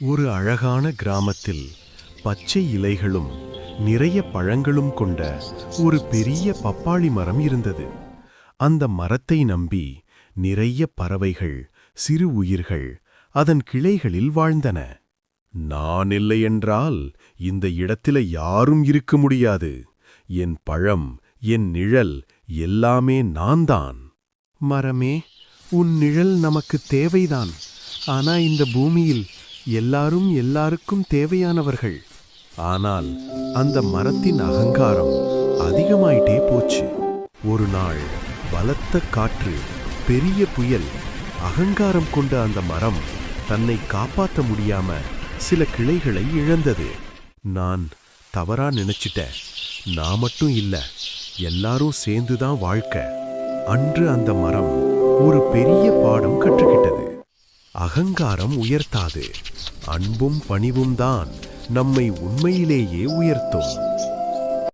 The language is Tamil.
ஒரு அழகான கிராமத்தில் பச்சை இலைகளும் நிறைய பழங்களும் கொண்ட ஒரு பெரிய பப்பாளி மரம் இருந்தது. அந்த மரத்தை நம்பி நிறைய பறவைகள், சிறு உயிர்கள் அதன் கிளைகளில் வாழ்ந்தன. நான் இல்லையென்றால் இந்த இடத்தில யாரும் இருக்க முடியாது. என் பழம், என் நிழல் எல்லாமே நான்தான். மரமே, உன் நிழல் நமக்கு தேவைதான். ஆனா இந்த பூமியில் எல்லாரும் எல்லாருக்கும் தேவையானவர்கள். ஆனால் அந்த மரத்தின் அகங்காரம் அதிகமாயிட்டே போச்சு. ஒரு நாள் பலத்த காற்று, பெரிய புயல், அகங்காரம் கொண்ட அந்த மரம் தன்னை காப்பாற்ற முடியாம சில கிளைகளை இழந்தது. நான் தவறா நினைச்சிட்டேன். நான் மட்டும் இல்ல, எல்லாரும் சேர்ந்துதான் வாழ்க்கை. அன்று அந்த மரம் ஒரு பெரிய பாடம் கற்றுக்கிட்டது. அகங்காரம் உயர்த்தாது, அன்பும் பணிவும் தான் நம்மை உண்மையிலேயே உயர்த்தும்.